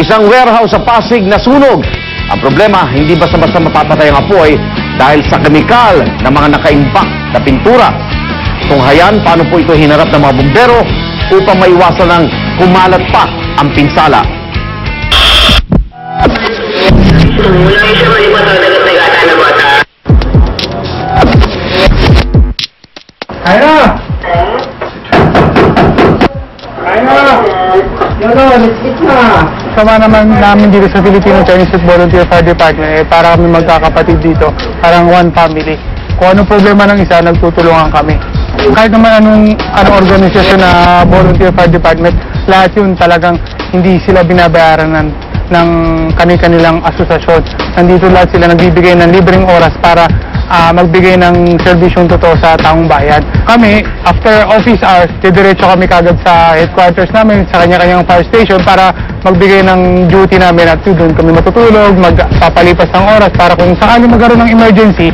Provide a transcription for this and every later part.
Isang warehouse sa Pasig nasunog. Ang problema, hindi basta-basta mapapatay ang apoy dahil sa kemikal na mga nakaimbak na pintura. Tunghayan, paano po ito hinarap ng mga bumbero upang maiwasan ng kumalat pa ang pinsala. Ayun! Sama naman namin dito sa Filipino Chinese Youth Volunteer Fire Department, para kami magkakapatid dito, parang one family. Kung anong problema ng isa, nagtutulungan kami. Kahit naman anong organisasyon na volunteer fire department, lahat yun talagang hindi sila binabayaran ng kanilang asosasyon. Nandito lahat sila nagbibigay ng libreng oras para magbigay ng serbisyong totoo sa taong bayan. Kami, after office hours, didiretso kami kagad sa headquarters namin, sa kanya-kanyang fire station para magbigay ng duty namin at doon kami matutulog, magpapalipas ng oras para kung sakali magkaroon ng emergency,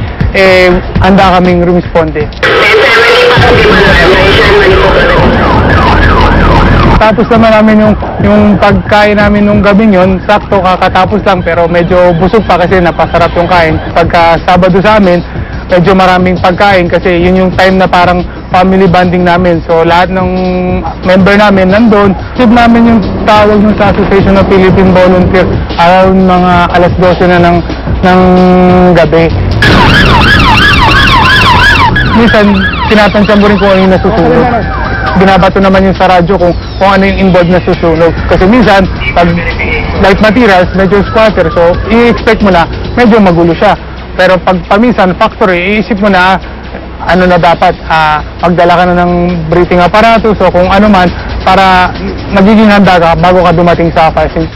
handa kaming rumisponde. Tapos naman namin yung pagkain namin nung gabing yun, sakto kakatapos lang pero medyo busog pa kasi napasarap yung kain. Pagka Sabado sa amin, medyo maraming pagkain kasi yun yung time na parang family bonding namin. So lahat ng member namin nandun. Sip namin yung tawag nung sa Association of Philippine Volunteer around mga alas 12 na ng gabi. Minsan, tinatansya mo rin kung ano yung nasusunod. Binabato naman yung sa radyo kung ano yung involved na susunog. Kasi minsan, pag light materials, medyo squatter, so i-expect mo na medyo magulo siya. Pero pag paminsan, factory, iisip mo na ano na dapat, magdala ka na ng breathing apparatus o kung ano man para magiging handa ka bago ka dumating sa fire scene.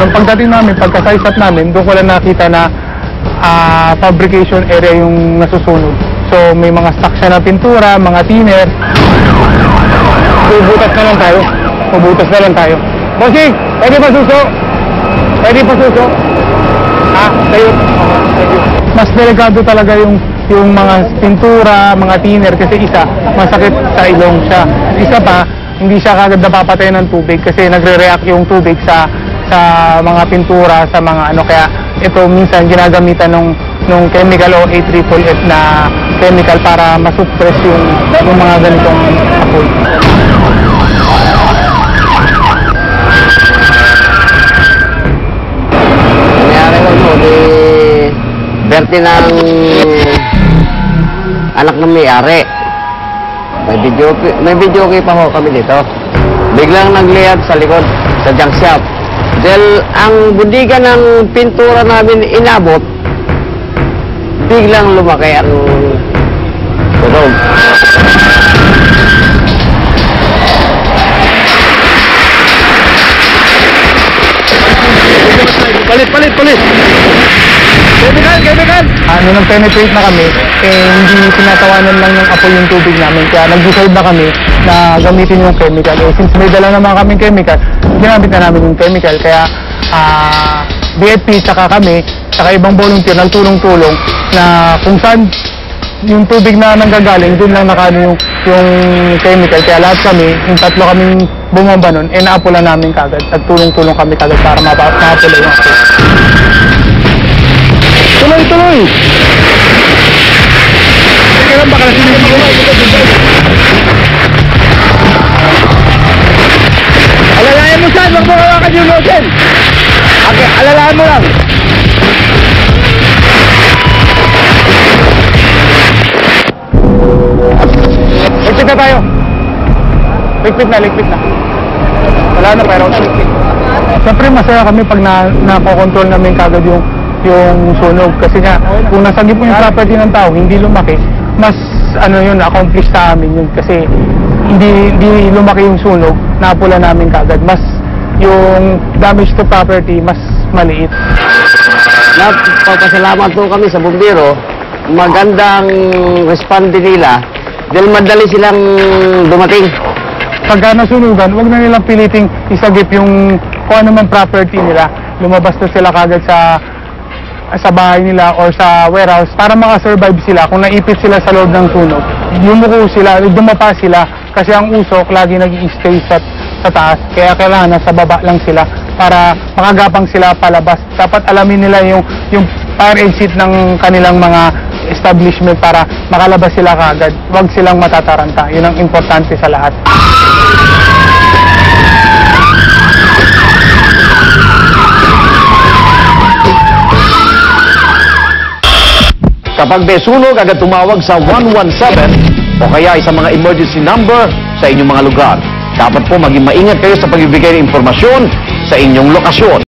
Yung pagdating namin, pagka-size up namin, doon ko lang nakita na fabrication area yung nasusunog. So may mga stock siya na pintura, mga thinner. Bubutas na lang tayo. Bubutas na lang tayo. Bossing, pwede pa suso? Pwede pa suso? Tayo. Mas delikado talaga yung mga pintura, mga thinner kasi isa, masakit sa ilong siya. Isa pa, hindi siya kagad napapatay ng tubig kasi nagre-react yung tubig sa mga pintura, sa mga ano, kaya ito minsan ginagamitan nung chemical o AFFF na chemical para masuppress yung mga ganitong apoy. Nangyari ko po, Berti ng anak ng may-ari. May video pa ho kami dito. Biglang nagliyab sa likod, sa junk shop. Dahil ang bundiga ng pintura namin inabot, biglang lumaki ang tunog. Palit! Kaibigan! Nung penetrate na kami, hindi tinatawanan lang ng apoy yung tubig namin. Kaya nag-decide na kami na gamitin yung chemical. Since may dala naman kaming chemical, ginamit na namin yung chemical. Kaya BFP, tsaka kami, tsaka ibang volunteer, nagtulong-tulong na kung saan yung tubig na nanggagaling, doon lang nakano yung chemical. Kaya lahat kami, yung tatlo kaming bumamba nun, naapulan namin kagad. Nagtulong-tulong kami kagad para maapula yung apoy. Tuloy! Kailan ba ka na sinigil? Alalayan mo saan, wag mo hawakan yung nozzle. Okay, alalayan mo lang. Ligpit na tayo. Ligpit na. Wala na, pero ligpit. Siyempre masaya kami pag nakokontrol namin kagad yung sunog. Kasi nga, kung nasagip mo yung property ng tao, hindi lumaki, mas accomplish sa amin yun. Kasi hindi lumaki yung sunog, napula namin kagad. Mas yung damage to property, mas maliit. Nagpapasalamat po kami sa bumbero. Magandang responde nila dahil madali silang dumating. Pagka nasunugan, huwag na nilang piliting isagip yung kung ano man property nila. Lumabas na sila kagad sa sa bahay nila or sa warehouse para makasurvive sila. Kung naipit sila sa loob ng sunog, yumuko sila, dumapa sila kasi ang usok lagi nag-i-stay sa taas. Kaya kailangan nasa baba lang sila para makagapang sila palabas. Dapat alamin nila yung fire exit ng kanilang mga establishment para makalabas sila kaagad. Huwag silang matataranta. Yun ang importante sa lahat. Kapag may sunog, agad tumawag sa 117 o kaya sa mga emergency number sa inyong mga lugar. Dapat po maging maingat kayo sa pagbibigay ng impormasyon sa inyong lokasyon.